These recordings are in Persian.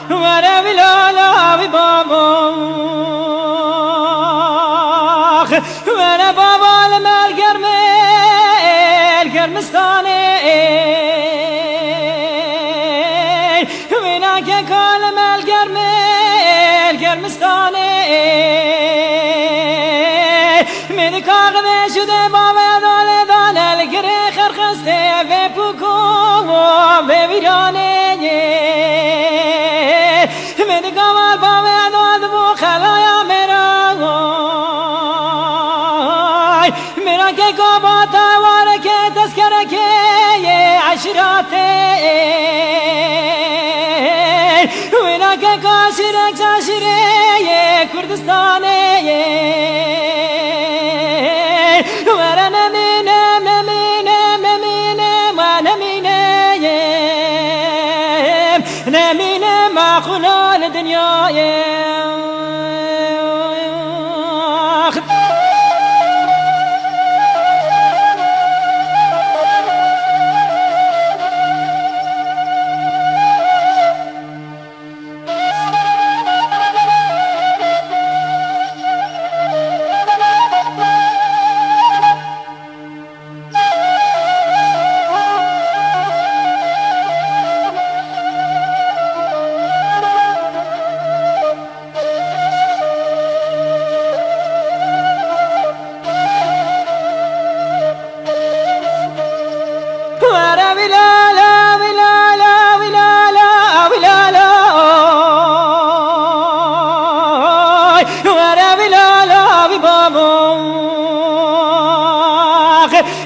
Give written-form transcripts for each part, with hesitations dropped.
ورا بلالا بابا ورا بابا المال گرمستانه وینا که کال مال گرمستانه من کاغذ شده بابا دانه لگره خرخسته و پوکو و ویرانه من کامل بابا داد بو خلایا میرا که کاباتا واره که تذکره که عشراته وینا که کاشیرک چاشیره کردستانه ورا نمینم و نمینم خلال دنیای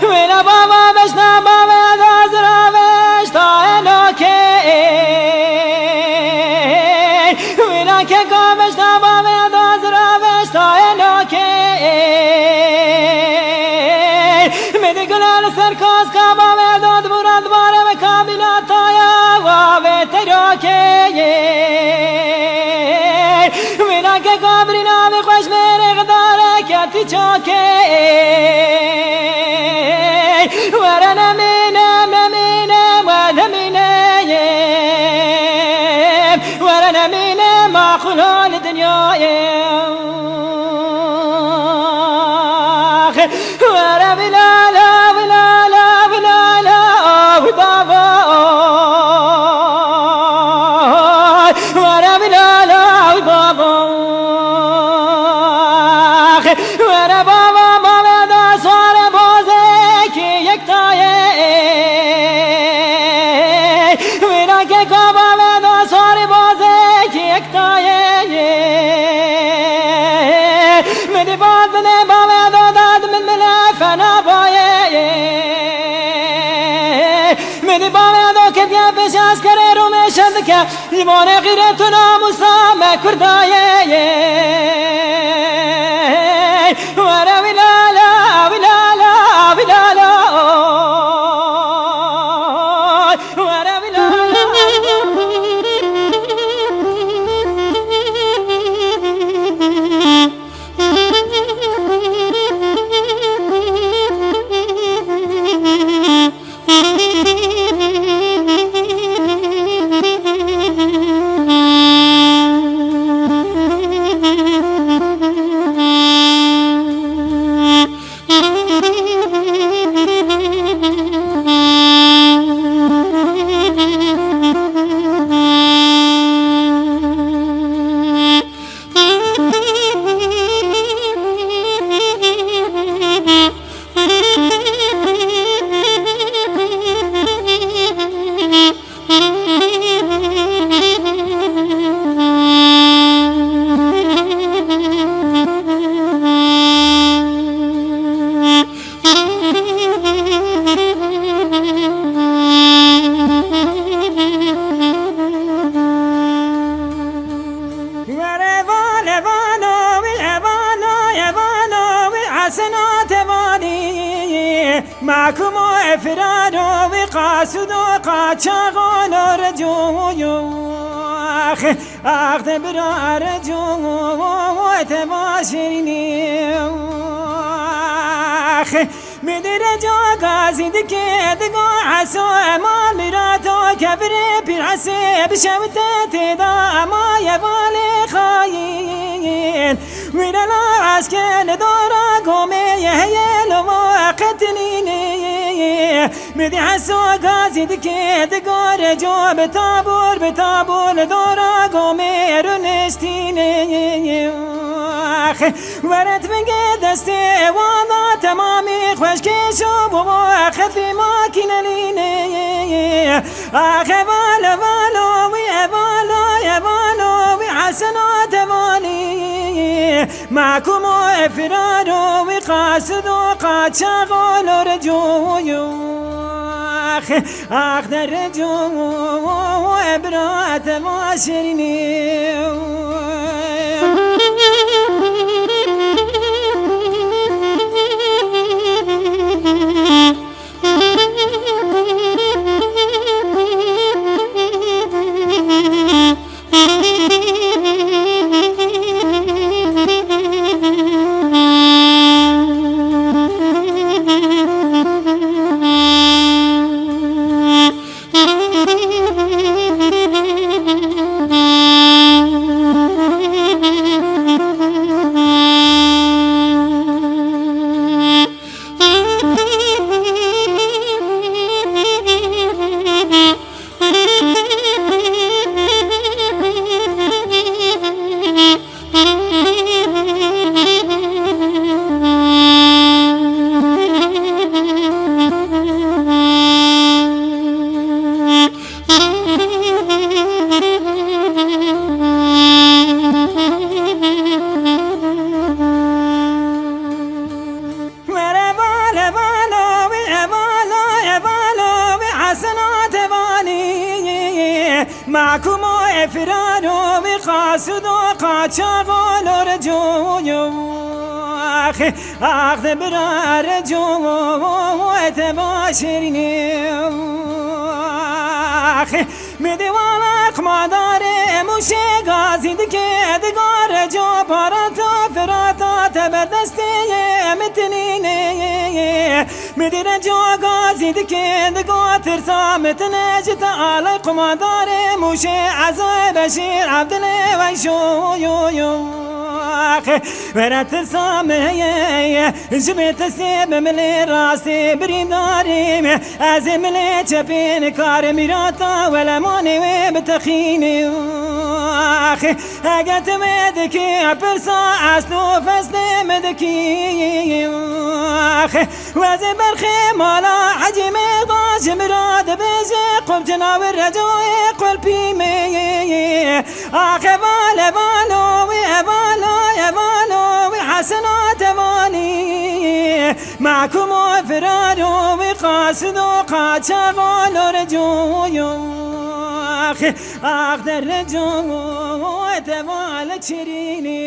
وینا بابا بشنا بابا دازرا بشتا انوکه وینا که کا بشنا بابا دازرا بشتا انوکه میدی گلال سرکاز کا بابا داد براد باره و کابینات آیا و تراکه وینا که کابرینا می خوش میره غداره کتی چاکه ورا نمینم ورا نمینم خلال دنیای ورا بلالا بابا ورا بلالا بابا ورا بابا بابا دا سوار بازه که یک تایه وینا که بابا دا سوار بازه که یک تایه مدی باز بده بابا دا داد من مله فنا بایه مدی بابا دا که بیا پیش از کره رو میشند که ایمان غیرت و ناموسا مکردایه ورا معكم افراد وقاسد وقاتشاغ ونرجو اخذ برارجو وتباشرني مدر جو قازد كدقو عسو امان مراتو كبري بالعسي بشوتة تدا الحسين وين العسكر دورا قومي هي قتليني مدي حسو غازي دكي دقور جو بتابور دورا قومي رنشتيني ورد فنقي دستي وانا تمامي خوش كيشو بوا خفي ماكينة ليني بالو وي حسنات بالي معكم افرار وقاصد وقاد شغل رجو اخ در رجو وابرات ماشريني معكم افرار وقاصد وقاد شغل رجو اخذ برا رجو وتباشرني مدي والك ما داري موشي غازي دكي دقار جو بارتا فراتا تبدستي متنيني مدي رجو غازي دكي دقار ترسا متنجت عليك ما داري موشي عزاي بشير عبد الله ويشو ورات سامي جبت سيب ملي راسي بريداري ازم لي تشبين كار ميراتا ولا ماني بتخيني اجت مدكي برسا اسنو فسني مدكي وزن برخي مالا حجم ضاج مراد بيجي قب جناب الرجوي قلبي مي بالو حسنات بالي معكم افرار وقاصد وقاد شغل رجو اخ در رجو تبالك شيريني